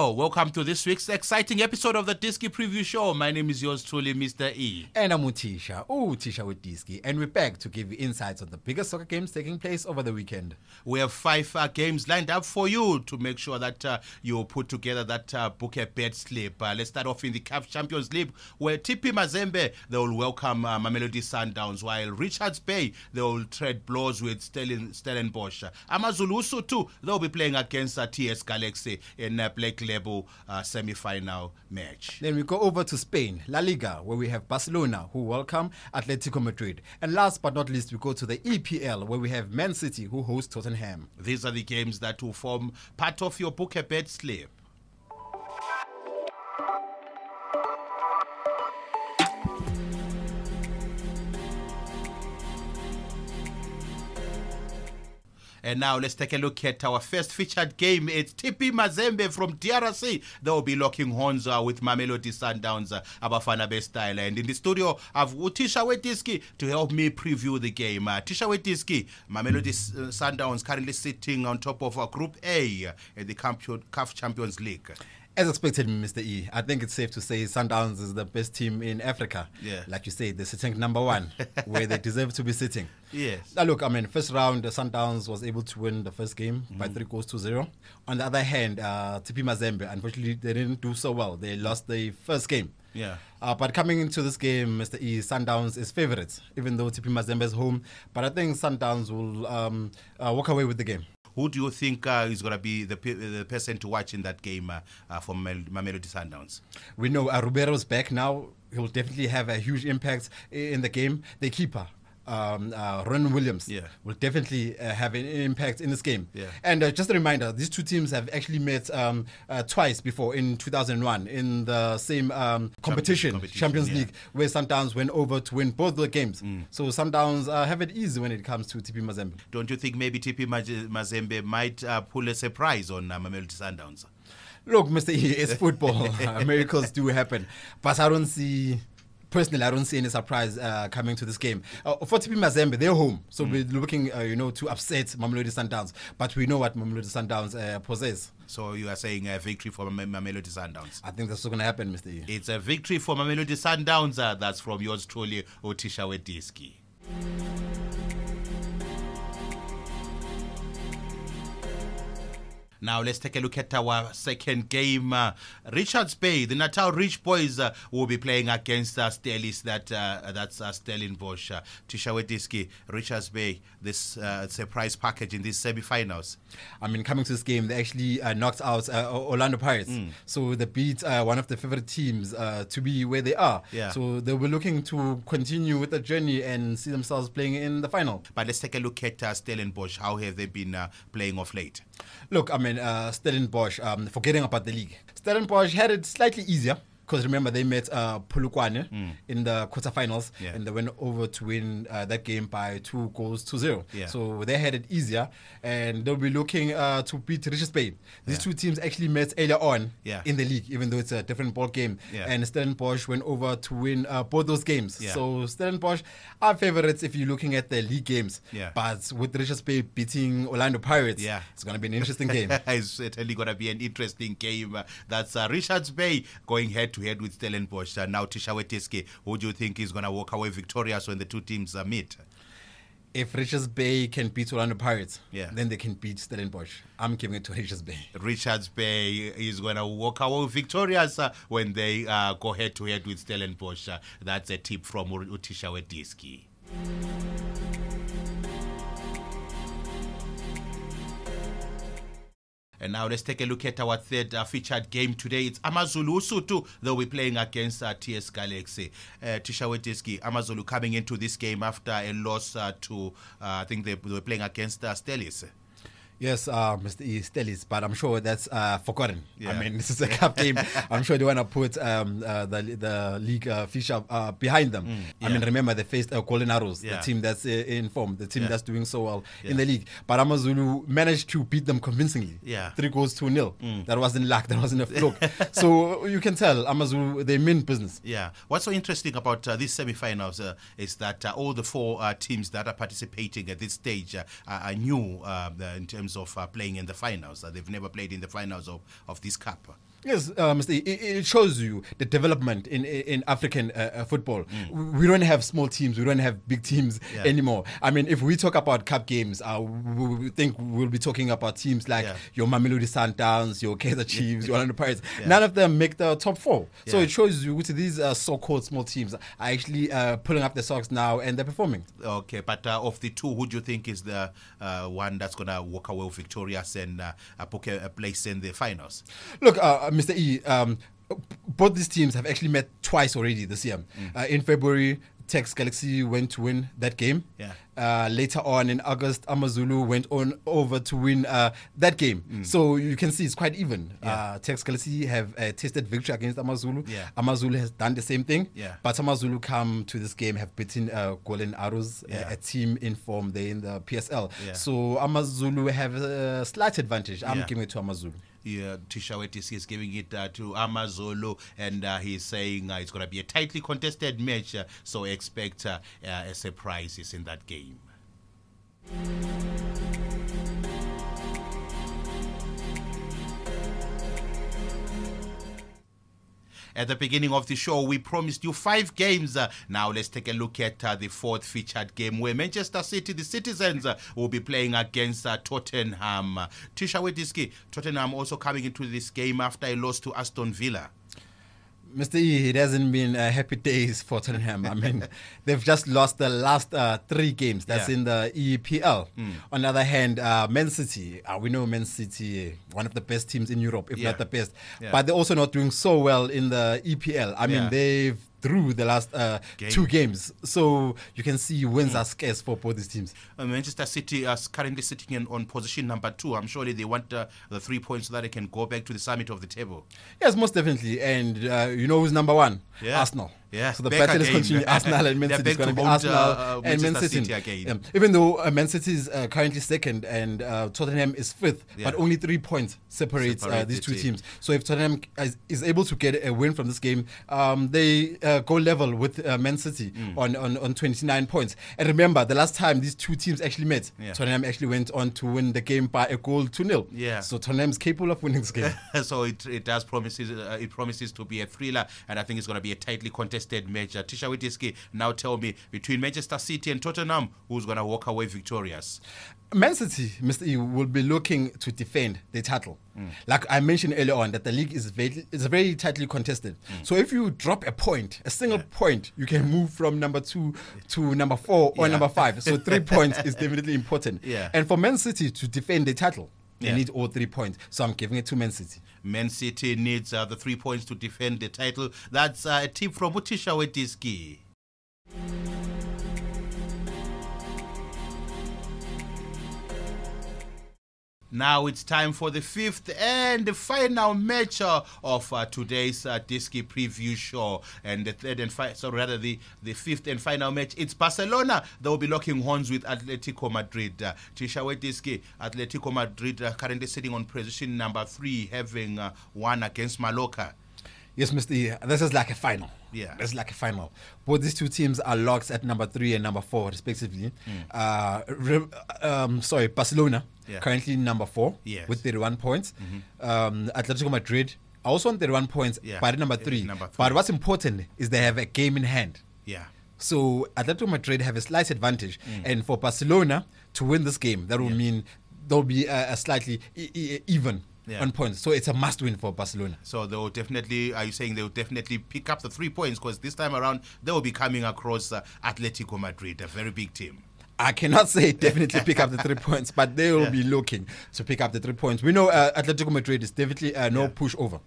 Hello, welcome to this week's exciting episode of the Diski Preview Show. My name is yours truly, Mr. E. And I'm uTisha with Diski. And we're back to give you insights on the biggest soccer games taking place over the weekend. We have 5 games lined up for you to make sure that you put together that book a bet slip. Let's start off in the CAF Champions League, where TP Mazembe, they will welcome Mamelodi Sundowns, while Richards Bay, they will trade blows with Stellenbosch. Amazulu too, they'll be playing against TS Galaxy in Black Label semi-final match. Then we go over to Spain, La Liga, where we have Barcelona, who welcome Atletico Madrid. And last but not least, we go to the EPL, where we have Man City, who host Tottenham. These are the games that will form part of your book a bet slip. And now let's take a look at our first featured game. It's TP Mazembe from DRC. They will be locking horns with Mamelodi Sundowns, Abafana Bay style. And in the studio, I have uTisha with Diski to help me preview the game. Tisha with Diski, Mamelodi Sundowns currently sitting on top of Group A in the CAF Champions League. As expected, Mr. E, I think it's safe to say Sundowns is the best team in Africa. Yeah. Like you say, they're sitting number 1, where they deserve to be sitting. Yes. Now look, first round, the Sundowns was able to win the first game by 3-0. On the other hand, TP Mazembe, unfortunately, they didn't do so well. They lost the first game. Yeah. But coming into this game, Mr. E, Sundowns is favourites, even though TP Mazembe is home. But I think Sundowns will walk away with the game. Who do you think is going to be the person to watch in that game for Mamelodi Sundowns? We know Rubero's back now. He'll definitely have a huge impact in the game. The keeper, Ron Williams, will definitely have an impact in this game. Yeah. And just a reminder, these two teams have actually met twice before in 2001 in the same competition, Champions League, where Sundowns went over to win both the games. So Sundowns have it easy when it comes to TP Mazembe. Don't you think maybe TP Mazembe might pull a surprise on Mamelodi Sundowns? Look, Mr. E, it's football. Miracles do happen. But Personally, I don't see any surprise coming to this game. For TP Mazembe, they're home, so we're looking, to upset Mamelodi Sundowns. But we know what Mamelodi Sundowns possess. So you are saying a victory for Mamelodi Sundowns? I think that's what's going to happen, Mr. E. It's a victory for Mamelodi Sundowns. That's from yours truly, uTisha with Diski. Now let's take a look at our second game. Richards Bay, the Natal Rich Boys will be playing against Stellis, that's Stallenbosch. Tisha with Diski, Richards Bay, this surprise package in these semi-finals. Coming to this game, they actually knocked out Orlando Pirates. So they beat one of the favorite teams to be where they are. Yeah. So they were looking to continue with the journey and see themselves playing in the final. But let's take a look at Stellenbosch. How have they been playing of late? Look, Stellenbosch, forgetting about the league. Stellenbosch had it slightly easier because remember they met Polokwane in the quarterfinals and they went over to win that game by 2-0. Yeah. So they had it easier and they'll be looking to beat Richards Bay. These two teams actually met earlier on in the league, even though it's a different ball game. Yeah. And Stellenbosch went over to win both those games. Yeah. So Stellenbosch are favorites if you're looking at the league games. Yeah. But with Richards Bay beating Orlando Pirates, it's going to be an interesting game. It's certainly going to be an interesting game. That's Richards Bay going head-to-head with Stellenbosch. Now Tisha with Diski, who do you think is going to walk away victorious when the two teams meet? If Richards Bay can beat Orlando Pirates, then they can beat Stellenbosch. I'm giving it to Richards Bay. Richards Bay is going to walk away victorious when they go head-to-head with Stellenbosch. That's a tip from uTisha with Diski. And now let's take a look at our third featured game today. It's Amazulu too. They'll be playing against TS Galaxy. Tisha with Diski, Amazulu coming into this game after a loss to, I think they were playing against Stellis. Yes, Mr. E. Stellis, but I'm sure that's forgotten. Yeah. This is a cup game. I'm sure they want to put the league feature behind them. Remember they faced Golden Arrows, the team that's in form, the team that's doing so well in the league. But Amazulu managed to beat them convincingly. 3-0. That wasn't luck, that wasn't a fluke. So you can tell Amazulu, they mean business. Yeah. What's so interesting about these semi-finals is that all the 4 teams that are participating at this stage are new in terms of playing in the finals. They've never played in the finals of this cup. Yes, Mr. It shows you the development in African football. We don't have small teams. We don't have big teams anymore. I mean, if we talk about cup games, we think we'll be talking about teams like your Mamelodi Sundowns, your Kaizer Chiefs, your Orlando Pirates. None of them make the top 4. So it shows you these so-called small teams are actually pulling up their socks now and they're performing. Okay, but of the two, who do you think is the one that's going to walk away victorious and book a place in the finals? Look, Mr. E, both these teams have actually met twice already this year. In February, Tex Galaxy went to win that game. Later on in August, Amazulu went on over to win that game. So you can see it's quite even. Tex Galaxy have tasted victory against Amazulu. Amazulu has done the same thing. But Amazulu come to this game, have beaten Golden Arrows, a team in form there in the PSL. So Amazulu have a slight advantage. I'm giving it to Amazulu. Diski is giving it to Amazulu, and he's saying it's going to be a tightly contested match, so expect surprises in that game. At the beginning of the show, we promised you 5 games. Now let's take a look at the 4th featured game, where Manchester City, the citizens, will be playing against Tottenham. Diski, Tottenham also coming into this game after a loss to Aston Villa. Mr. E, it hasn't been happy days for Tottenham. I mean, they've just lost the last 3 games. That's in the EPL. On the other hand, Man City, we know Man City, one of the best teams in Europe, if not the best. But they're also not doing so well in the EPL. I mean, they've through the last 2 games. So you can see wins are scarce for both these teams. Manchester City is currently sitting on position number 2. I'm sure they want the 3 points so that they can go back to the summit of the table. Yes, most definitely. And you know who's number 1? Arsenal. So the battle is continuing. Arsenal and Man City is going to be Arsenal and Man City again. Even though Man City is currently 2nd and Tottenham is 5th, but only 3 points separates these 2 teams. So if Tottenham is able to get a win from this game, they go level with Man City on 29 points. And remember, the last time these 2 teams actually met, Tottenham actually went on to win the game by a goal 2-0. So Tottenham is capable of winning this game. So it does promises to be a thriller, and I think it's going to be a tightly contested match. Diski, now tell me, between Manchester City and Tottenham, who's going to walk away victorious? Man City, Mr. E, will be looking to defend the title. Like I mentioned earlier on, that the league is very tightly contested. So if you drop a point, a single point, you can move from number 2 to number 4 or number 5. So 3 points is definitely important. And for Man City to defend the title, they need all 3 points. So I'm giving it to Man City. Man City needs the 3 points to defend the title. That's a tip from uTisha with Diski. Now it's time for the 5th and the final match of today's Diski preview show, and the 5th and final match. It's Barcelona. They will be locking horns with Atletico Madrid. Diski, Atletico Madrid currently sitting on position number 3, having won against Mallorca. Yes, Mr. E, this is like a final. This is like a final. Both these 2 teams are locked at number 3 and number 4, respectively. Barcelona, currently number 4 with 31 points. Atletico Madrid also on 31 points, but at number 3. But what's important is they have a game in hand. So Atletico Madrid have a slight advantage. And for Barcelona to win this game, that will mean there will be a slightly even on points. So it's a must win for Barcelona. So they will definitely, are you saying they will definitely pick up the 3 points? Because this time around, they will be coming across Atletico Madrid, a very big team. I cannot say definitely pick up the 3 points, but they will be looking to pick up the 3 points. We know Atletico Madrid is definitely no pushover.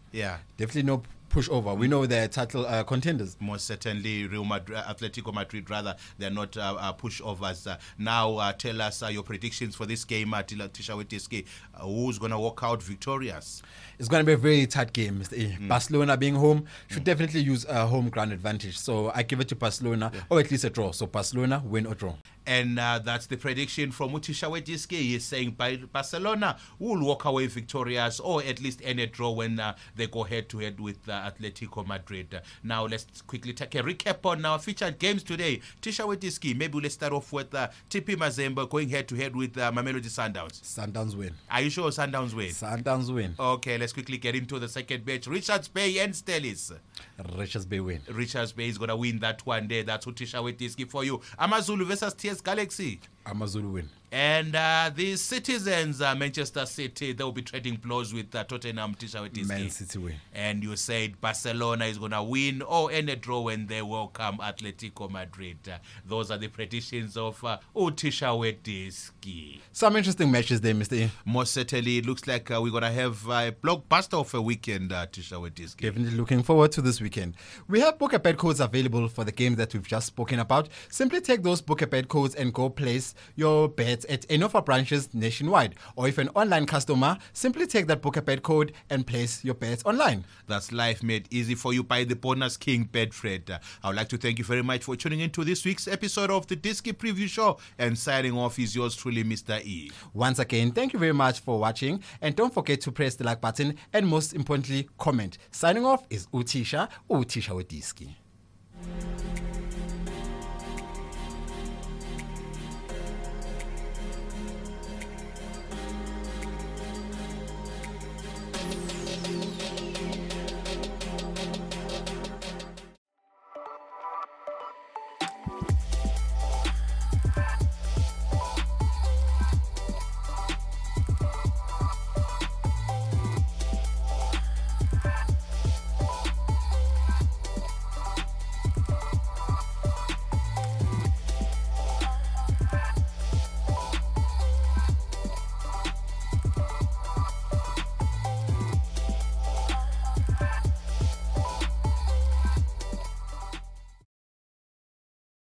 Definitely no pushover. We know they're title contenders. Most certainly, Atletico Madrid, rather, they're not pushovers. Now, tell us your predictions for this game, Diski. Who's going to walk out victorious? It's going to be a very tight game, Mr. E. Barcelona being home should definitely use a home ground advantage. So I give it to Barcelona, or at least a draw. So Barcelona, win or draw. And that's the prediction from uTisha Diski. He's saying Barcelona will walk away victorious, or at least end a draw when they go head-to-head with Atletico Madrid. Now let's quickly take a recap on our featured games today. Tisha Diski, maybe let's start off with TP Mazember going head-to-head with Mamelodi Sundowns. Sundowns win. Are you sure Sundowns win? Sundowns win. Okay, let's quickly get into the second match. Richards Bay and Stellis. Richards Bay win. Richards Bay is going to win that one day. That's uTisha Diski for you. Amazulu versus TS Galaxy. Amazulu win. And the Citizens, Manchester City, they will be trading blows with Tottenham. Man City win. And you said Barcelona is going to win or end a draw when they welcome Atletico Madrid. Those are the predictions of uTisha Diski. Some interesting matches there, Mr. E. Most certainly, it looks like we're going to have a blockbuster of a weekend, Tisha Diski. Definitely looking forward to this weekend. We have book a bet codes available for the games that we've just spoken about. Simply take those book a bet codes and go place your bets at any of our branches nationwide. Or if an online customer, simply take that book a bet code and place your bets online. That's life made easy for you by the Bonus King Betfred. I would like to thank you very much for tuning into this week's episode of the Diski Preview Show, and signing off is yours truly, Mr. E. Once again, thank you very much for watching, and don't forget to press the like button and most importantly, comment. Signing off is uTisha Diski.